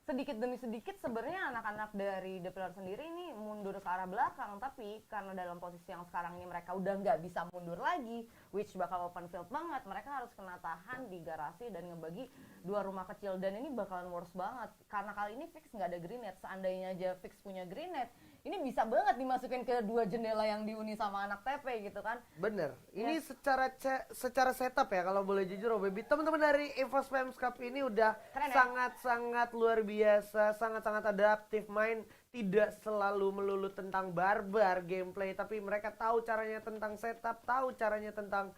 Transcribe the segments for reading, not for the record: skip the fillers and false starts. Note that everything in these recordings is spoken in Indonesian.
sedikit demi sedikit sebenarnya anak-anak dari The Pillar sendiri ini mundur ke arah belakang, tapi karena dalam posisi yang sekarang ini mereka udah nggak bisa mundur lagi, which bakal open field banget, mereka harus kena tahan di garasi dan ngebagi dua rumah kecil, dan ini bakalan worse banget karena kali ini Fix nggak ada grenade. Seandainya aja Fix punya grenade, ini bisa banget dimasukin ke dua jendela yang dihuni sama anak TP gitu kan. Bener, ini secara setup ya kalau boleh jujur Baby, teman-teman dari EVOS Flames Cup ini udah Keren, ya? sangat-sangat luar biasa, sangat-sangat adaptif, main tidak selalu melulu tentang barbar gameplay, tapi mereka tahu caranya tentang setup, tahu caranya tentang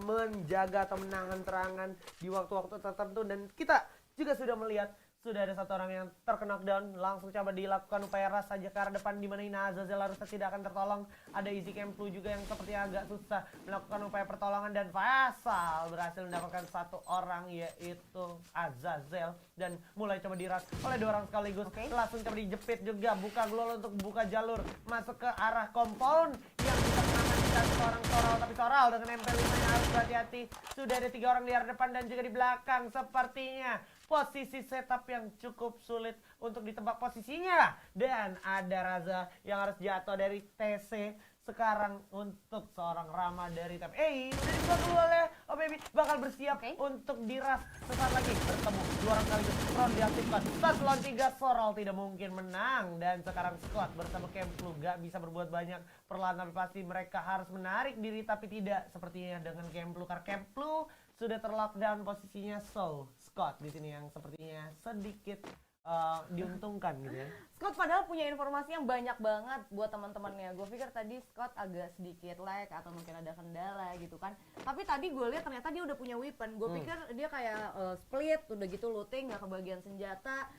menjaga atau menahan serangan di waktu-waktu tertentu, dan kita juga sudah melihat sudah ada satu orang yang terkena knockdown, langsung coba dilakukan upaya ras saja ke arah depan, di mana ini Azazel harusnya tidak akan tertolong. Ada Easy Kemplu juga yang sepertinya agak susah melakukan upaya pertolongan, dan Faisal berhasil mendapatkan satu orang yaitu Azazel, dan mulai coba diras oleh dua orang sekaligus. Langsung coba dijepit juga, buka glol untuk buka jalur masuk ke arah compound yang bisa mengamankan seorang Soral, tapi Soral dengan MP5 nya harus berhati-hati. Sudah ada tiga orang di arah depan dan juga di belakang, sepertinya posisi setup yang cukup sulit untuk ditebak posisinya, dan ada Raza yang harus jatuh dari TC sekarang untuk seorang Rama dari TP. Udah dibuat dulu oleh Baby, bakal bersiap untuk diras sesaat lagi. Bertemu dua orang sekaligus, round diaktifkan 1 lawan 3, Soral tidak mungkin menang, dan sekarang Scott bersama Kemplu gak bisa berbuat banyak. Perlahan tapi pasti mereka harus menarik diri, tapi tidak sepertinya dengan Kemplu, karena Kemplu sudah terlockdown posisinya. So Scott di sini yang sepertinya sedikit diuntungkan gitu ya. Scott padahal punya informasi yang banyak banget buat teman-temannya. Gue pikir tadi Scott agak sedikit lag atau mungkin ada kendala gitu kan. Tapi tadi gue lihat ternyata dia udah punya weapon. Gue pikir dia kayak split, udah gitu looting, nggak kebagian senjata.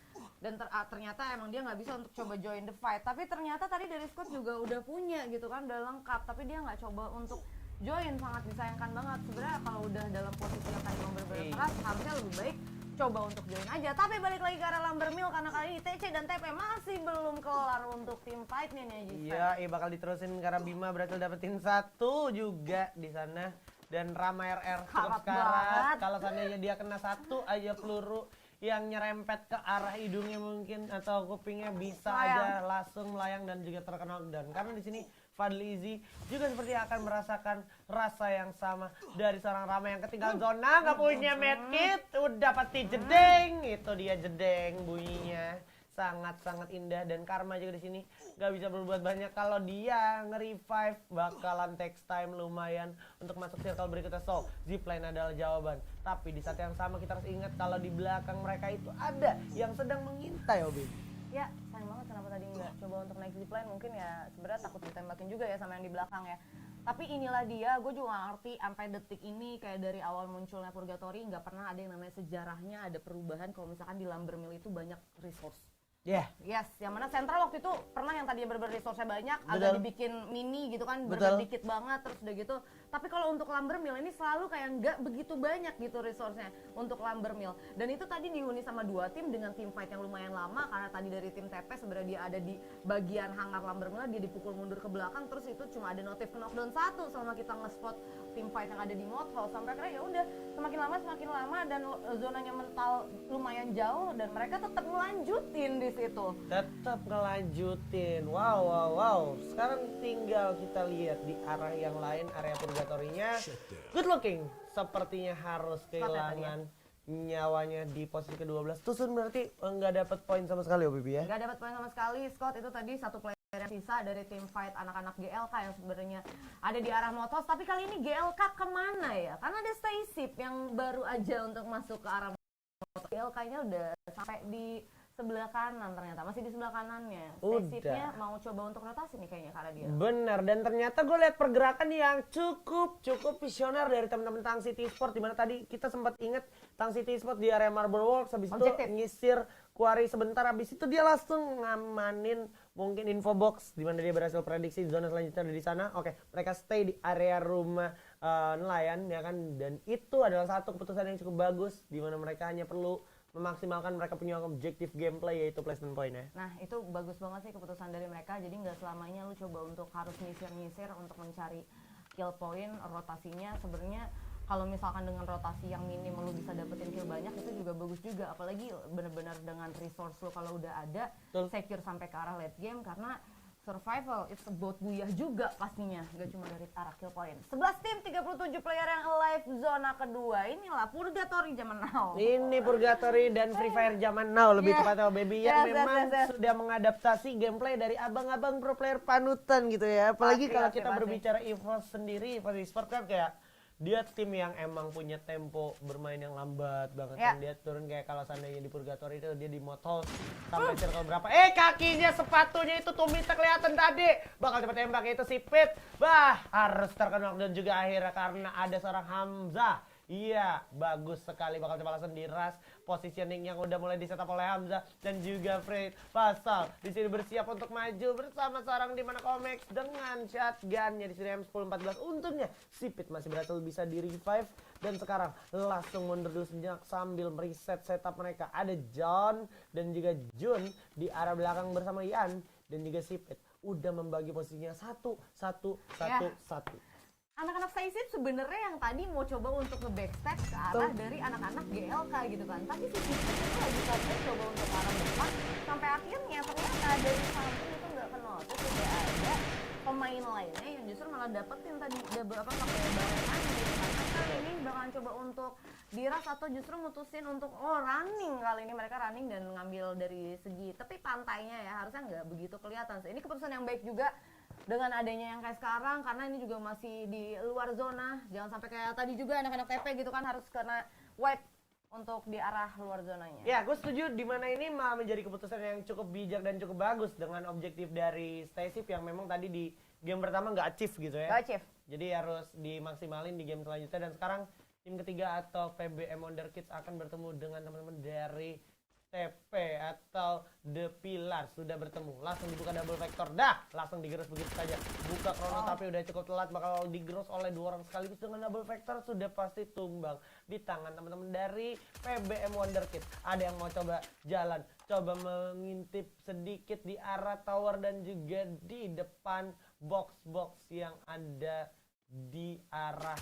Dan ternyata emang dia nggak bisa untuk coba join the fight. Tapi ternyata tadi dari Scott juga udah punya gitu kan, udah lengkap. Tapi dia nggak coba untuk join, sangat disayangkan banget. Sebenarnya kalau udah dalam posisi yang tadi mau berbeda keras, harusnya lebih baik coba untuk join aja. Tapi balik lagi ke arah Lambermill karena kali ini TC dan TP masih belum kelar untuk tim fightnya nih Aji. Iya, bakal diterusin karena Bima berhasil dapetin satu juga di sana, dan Rama RR cukup sekarat. Kalau seandainya dia kena satu aja peluru yang nyerempet ke arah hidungnya mungkin atau kupingnya, bisa aja langsung melayang dan juga terkena knockdown. Karena di sini Fadli Izzy juga seperti akan merasakan rasa yang sama dari seorang Rama yang ketinggalan zona, nggak punya medkit, udah pasti jedeng. Itu dia jedeng bunyinya, sangat-sangat indah. Dan Karma juga di sini nggak bisa berbuat banyak. Kalau dia nge-revive bakalan takes time lumayan untuk masuk circle berikutnya. So zipline adalah jawaban. Tapi di saat yang sama kita harus ingat kalau di belakang mereka itu ada yang sedang mengintai, Obi. Ya, sayang banget kenapa tadi nggak coba untuk naik zipline. Mungkin ya sebenarnya takut ditembakin juga ya sama yang di belakang ya. Tapi inilah dia, gue juga gak ngerti sampai detik ini, kayak dari awal munculnya Purgatory nggak pernah ada yang namanya sejarahnya ada perubahan kalau misalkan di Lambermill itu banyak resource. Yes, yang mana Central waktu itu pernah yang tadinya bener-bener resource-nya banyak, agak dibikin mini gitu kan, bener dikit banget, terus udah gitu. Tapi kalau untuk Lambermill ini selalu kayak nggak begitu banyak gitu resource-nya untuk Lambermill. Dan itu tadi dihuni sama dua tim dengan tim fight yang lumayan lama, karena tadi dari tim TP sebenarnya dia ada di bagian hangar Lambermill, dia dipukul mundur ke belakang, terus itu cuma ada notif knockdown satu selama kita nge-spot tim fight yang ada di Mothall. Sampai akhirnya ya udah semakin lama dan zonanya mental lumayan jauh, dan mereka tetap melanjutin di situ. Tetap ngelanjutin. Wow. Sekarang tinggal kita lihat di arah yang lain, area purgatorinya. Good looking. Sepertinya harus kehilangan nyawanya di posisi ke-12. Tusun berarti nggak dapat poin sama sekali, Bibi ya? Nggak dapat poin sama sekali. Scott itu tadi satu player yang sisa dari tim fight anak-anak GLK yang sebenarnya ada di arah Motos. Tapi kali ini GLK kemana ya? Karena ada Staysip yang baru aja untuk masuk ke arah Motos. GLK-nya udah sampai di sebelah kanan, ternyata masih di sebelah kanannya. Staysipnya mau coba untuk rotasi nih kayaknya karena dia. Bener, dan ternyata gue lihat pergerakan yang cukup visioner dari teman-teman Tang City Sport, dimana tadi kita sempat inget Tang City Sport di area Marble Works, habis itu nyisir Quarry sebentar, habis itu dia langsung ngamanin mungkin info box dimana dia berhasil prediksi zona selanjutnya ada di sana. Oke, mereka stay di area rumah nelayan ya kan, dan itu adalah satu keputusan yang cukup bagus dimana mereka hanya perlu memaksimalkan mereka punya objektif gameplay yaitu placement point ya. Nah itu bagus banget sih keputusan dari mereka, jadi nggak selamanya lu coba untuk harus nyisir-nyisir untuk mencari kill point. Rotasinya sebenarnya kalau misalkan dengan rotasi yang minim lu bisa dapetin kill banyak itu juga bagus juga, apalagi bener-bener dengan resource lu kalau udah ada secure sampai ke arah late game, karena survival it's about buyah juga pastinya, gak cuma dari arah kill point. 11 tim 37 player yang alive zona kedua, inilah Purgatory zaman now. Ini Purgatory dan Free Fire zaman now lebih tepatnya baby yang memang sudah mengadaptasi gameplay dari abang-abang pro player panutan gitu ya. Apalagi kalau kita berbicara EVOS sendiri, EVOS Esports kan kayak dia tim yang emang punya tempo bermain yang lambat banget kan. Dia turun kayak kalau seandainya di Purgatory itu dia di motor sampai circle berapa, kakinya sepatunya itu tumisnya kelihatan tadi bakal cepet tembak, itu si Pit harus terkena knockdown juga akhirnya karena ada seorang Hamzah. Iya, bagus sekali bakal coba langsung diras. Positioning yang udah mulai di-setup oleh Hamzah dan juga Fred Pasal di sini bersiap untuk maju bersama seorang Dimana Comex dengan shotgunnya di sini M1014. Untungnya Sipit masih berhasil bisa di revive dan sekarang langsung mundur dulu sejenak sambil mereset setup mereka. Ada John dan juga Jun di arah belakang bersama Ian dan juga Sipit udah membagi posisinya satu. Anak-anak Saisip sebenarnya yang tadi mau coba untuk nge-backstab ke arah dari anak-anak GLK gitu kan, tapi si Sipit itu lagi coba untuk arah depan sampai akhirnya ternyata dari samping itu nggak kenotis, udah ada pemain lainnya yang justru malah dapetin tadi pakai barengan gitu kan. Kali ini bakalan coba untuk diras atau justru mutusin untuk running, kali ini mereka running dan ngambil dari segi tepi pantainya ya, harusnya nggak begitu kelihatan. Ini keputusan yang baik juga dengan adanya yang kayak sekarang, karena ini juga masih di luar zona, jangan sampai kayak tadi juga anak-anak TP gitu kan harus kena wipe untuk di arah luar zonanya. Ya, gue setuju, di mana ini malah menjadi keputusan yang cukup bijak dan cukup bagus dengan objektif dari Stacey yang memang tadi di game pertama nggak achieve gitu ya. Nggak achieve. Jadi harus dimaksimalin di game selanjutnya, dan sekarang tim ketiga atau PBM Wonder Kids akan bertemu dengan teman-teman dari TP atau The Pillar sudah bertemu. Langsung dibuka double vector, langsung digerus begitu saja. Buka Chrono tapi udah cukup telat, bakal digerus oleh dua orang sekaligus dengan double vector, sudah pasti tumbang di tangan teman-teman dari PBM Wonder Kids. Ada yang mau coba jalan, coba mengintip sedikit di arah tower dan juga di depan box-box yang ada di arah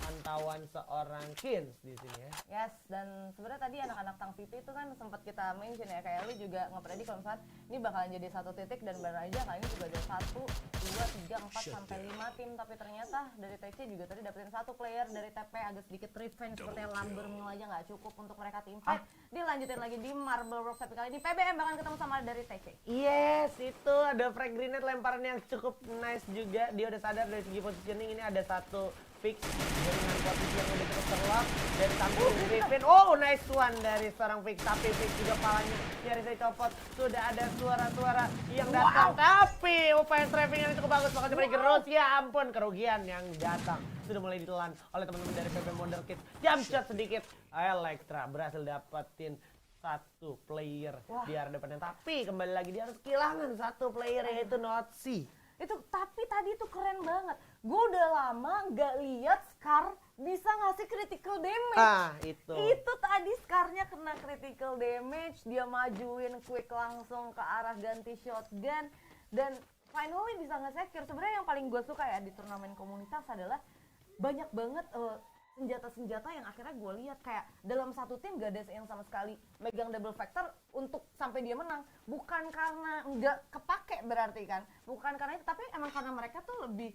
pantauan seorang Kins di sini ya. Yes, dan sebenarnya tadi anak-anak Tang PP itu kan sempat kita mention ya, kayak lu juga ngepredik kalau misalnya ini bakalan jadi satu titik, dan baru aja kali ini juga ada 1, 2, 3, 4 sampai 5 tim, tapi ternyata dari TC juga tadi dapetin satu player dari TP agak sedikit revenge seperti Lumber Mill aja nggak cukup untuk mereka tim fight. Dilanjutin lagi di Marble Rock, tapi kali ini PBM bakal ketemu sama dari TC. Yes, itu ada frag grenade lemparan yang cukup nice juga. Dia udah sadar dari segi positioning, ini ada satu fix dengan posisi yang udah cukup terlock dari samping Griffin. Nice one dari seorang fix, tapi fix juga palanya nyaris dicopot. Sudah ada suara-suara yang datang, tapi upaya trapping yang cukup bagus, bakal coba digerus. Ya ampun, kerugian yang datang sudah mulai ditelan oleh teman-teman dari PP Wonder Kids. Jump shot sedikit, Elektra berhasil dapetin satu player di arah depannya, tapi kembali lagi dia harus kehilangan satu player, yaitu Notsi. Itu tapi tadi itu keren banget. Gue udah lama nggak lihat Scar bisa ngasih critical damage. Itu tadi Scarnya kena critical damage, dia majuin quick langsung ke arah ganti shotgun dan finally bisa nge-secure. Sebenarnya yang paling gue suka ya di turnamen komunitas adalah banyak banget senjata-senjata yang akhirnya gue lihat kayak dalam satu tim gak ada yang sama sekali megang double vector untuk sampai dia menang, bukan karena nggak kepake berarti kan, bukan karena itu, tapi emang karena mereka tuh lebih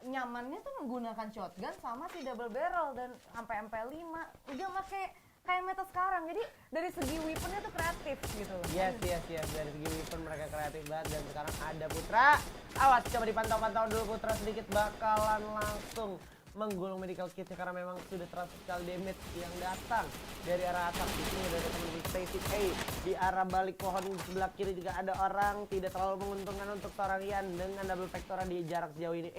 nyamannya tuh menggunakan shotgun sama si double barrel dan sampai MP5 udah pakai kayak meta sekarang. Jadi dari segi weaponnya tuh kreatif gitu loh. Yes, dari segi weapon mereka kreatif banget. Dan sekarang ada Putra, awas coba dipantau-pantau dulu, Putra sedikit bakalan langsung menggulung medical kitnya karena memang sudah terasa sekali damage yang datang dari arah atas. Di sini ada teman di Stacy di arah balik pohon di sebelah kiri juga ada orang, tidak terlalu menguntungkan untuk seorang Ian dengan double vector di jarak sejauh ini.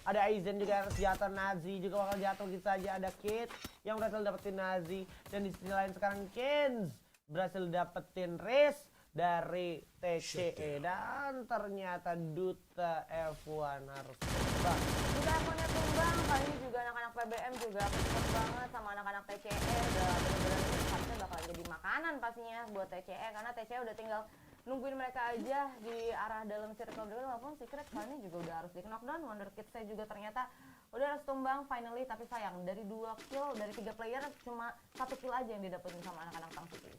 Ada Aizen juga harus jatuh, Nazi juga bakal jatuh gitu saja. Ada Kid yang berhasil dapetin Nazi, dan di sisi lain sekarang Kins berhasil dapetin Riz dari TCE, dan ternyata Duta F1 harus tumbang. Duta F1-nya tumbang, kali ini juga anak-anak PBM juga cepet banget sama anak-anak TCE, udah bener-bener harusnya bakal jadi makanan pastinya buat TCE, karena TCE udah tinggal nungguin mereka aja di arah dalam circle dulu, walaupun Secret kali ini juga udah harus di knockdown. Wonder Kids-nya juga ternyata udah harus tumbang finally, tapi sayang dari 2 kill dari 3 player cuma 1 kill aja yang didapetin sama anak-anak Tang City.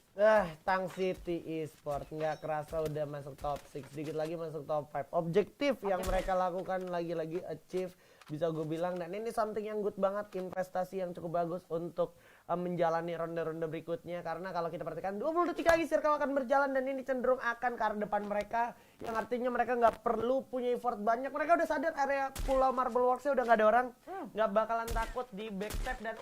Tang City Esport nggak kerasa udah masuk top 6, sedikit lagi masuk top 5. Objektif yang mereka lakukan lagi-lagi achieve, bisa gue bilang, dan ini something yang good banget, investasi yang cukup bagus untuk menjalani ronde-ronde berikutnya. Karena kalau kita perhatikan 20 detik lagi circle akan berjalan dan ini cenderung akan ke arah depan mereka, yang artinya mereka nggak perlu punya effort banyak. Mereka udah sadar area Pulau Marble Works-nya udah nggak ada orang, nggak bakalan takut di backstep. Dan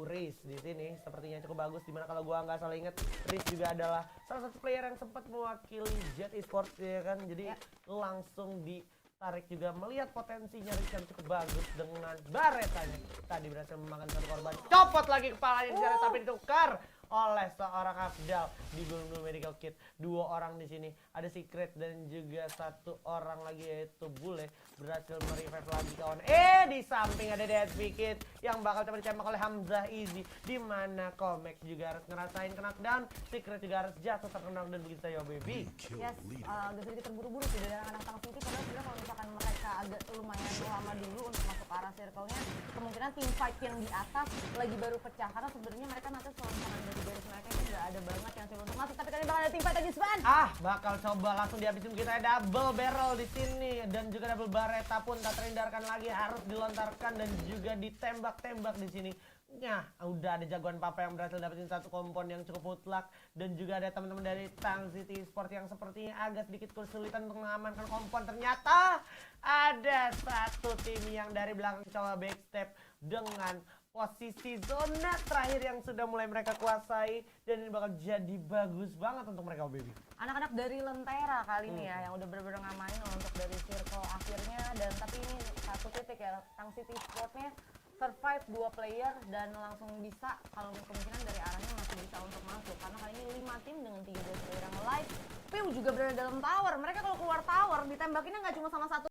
Riz di sini sepertinya cukup bagus, dimana kalau gua nggak salah inget Riz juga adalah salah satu player yang sempat mewakili Jet Esports ya kan, jadi langsung ditarik juga melihat potensinya Riz yang cukup bagus dengan baretanya. Tadi berhasil memakan satu korban, copot lagi kepalanya di sana tapi ditukar oleh seorang Afdal di Gunung Medical Kit. 2 orang di sini, ada Secret dan juga 1 orang lagi yaitu Bule berhasil merevive lagi kawan. Di samping ada Deadly Kid yang bakal coba ditembak oleh Hamzah Easy, di mana Komex juga harus ngerasain knockdown, Secret juga harus jatuh terkena dan begitu ya baby. Yes, agak sedikit terburu-buru sih dari anak-anak Tang City, karena sebenarnya kalau misalkan mereka agak lumayan lama dulu untuk masuk ke arah circle-nya, kemungkinan team fight yang di atas lagi baru pecah, karena sebenarnya mereka nanti selalu dari garis mereka itu nggak ada banget yang coba untuk masuk, tapi kali bakal ada tim fight lagi Span. Bakal coba langsung dihabisin, kita double barrel di sini dan juga double bareta pun tak terhindarkan lagi, harus dilontarkan dan juga ditembak-tembak di sini. Nah, udah ada jagoan papa yang berhasil dapetin 1 kompon yang cukup mutlak, dan juga ada teman-teman dari Tang City Sport yang sepertinya agak sedikit kesulitan untuk mengamankan kompon. Ternyata ada 1 tim yang dari belakang coba backstep dengan posisi zona terakhir yang sudah mulai mereka kuasai, dan ini bakal jadi bagus banget untuk mereka baby. Anak-anak dari Lentera kali ini ya yang udah bener-bener ngamanin untuk dari circle akhirnya, dan tapi ini 1 titik ya, Tang City Sportnya survive 2 player dan langsung bisa, kalau kemungkinan dari arahnya masih bisa untuk masuk, karena kali ini 5 tim dengan 13 player yang live. Piu juga berada dalam tower, mereka kalau keluar tower ditembakinnya nggak cuma sama 1,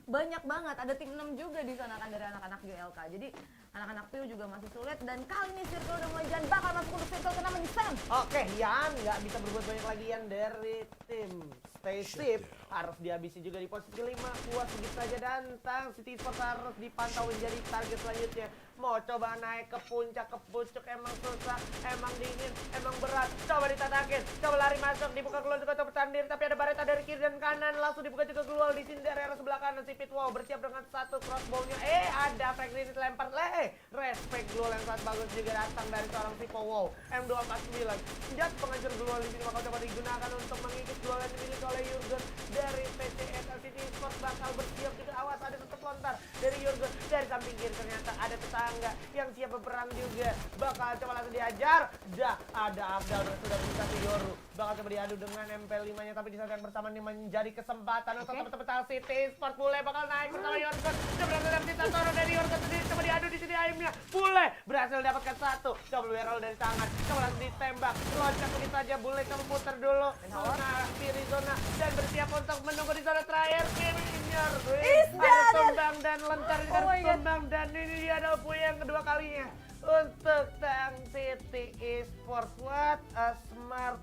banyak banget, ada tim 6 juga di sana kan dari anak-anak GLK. Jadi anak-anak Piu juga masih sulit, dan kali ini circle udah mulai jalan, bakal masuk untuk circle ke-6 di Sam. Oke, Yan nggak bisa berbuat banyak lagi, Yan dari tim Spaceship harus dihabisi juga di posisi 5, kuat sedikit saja, dan Tang City Sport harus dipantau menjadi target selanjutnya. Mau coba naik ke puncak, ke pucuk, emang susah, emang dingin, emang berat, coba ditatakin, coba lari masuk, dibuka keluar juga coba bertandir, tapi ada bareta dari kiri dan kanan, langsung dibuka juga keluar di sini dari arah sebelah kanan. Si Pitwow bersiap dengan 1 crossbow-nya, ada frag grenade lempar, respect glue yang sangat bagus juga datang dari seorang si Pitwow. M249 senjata penghancur glue di sini bakal coba digunakan untuk mengikis glue yang dimiliki oleh Jurgen dari PCS City Sports. Bakal bersiap juga, awas ada tetap lontar dari Jurgen dari samping kiri, ternyata ada tetangga yang siap berperang juga, bakal coba langsung diajar. Ada Abdal sudah bisa Yoru, bakal coba diadu dengan MP5 nya, tapi di saat yang bersamaan ini menjadi kesempatan untuk teman-teman City Sport. Bule bakal naik bersama Jurgen, berhasil dapetin 1 orang dari Jurgen sendiri, coba diadu di sini aimnya. Bule berhasil dapatkan 1, coba barrel dari tangan, coba langsung ditembak, loncat begitu saja. Bule coba putar dulu mengarah kiri zona dan bersiap untuk menunggu di zona terakhir. Finisher, ada tumbang dan lentar juga tumbang, dan ini dia adalah yang kedua kalinya untuk Tang City Esports. What a smart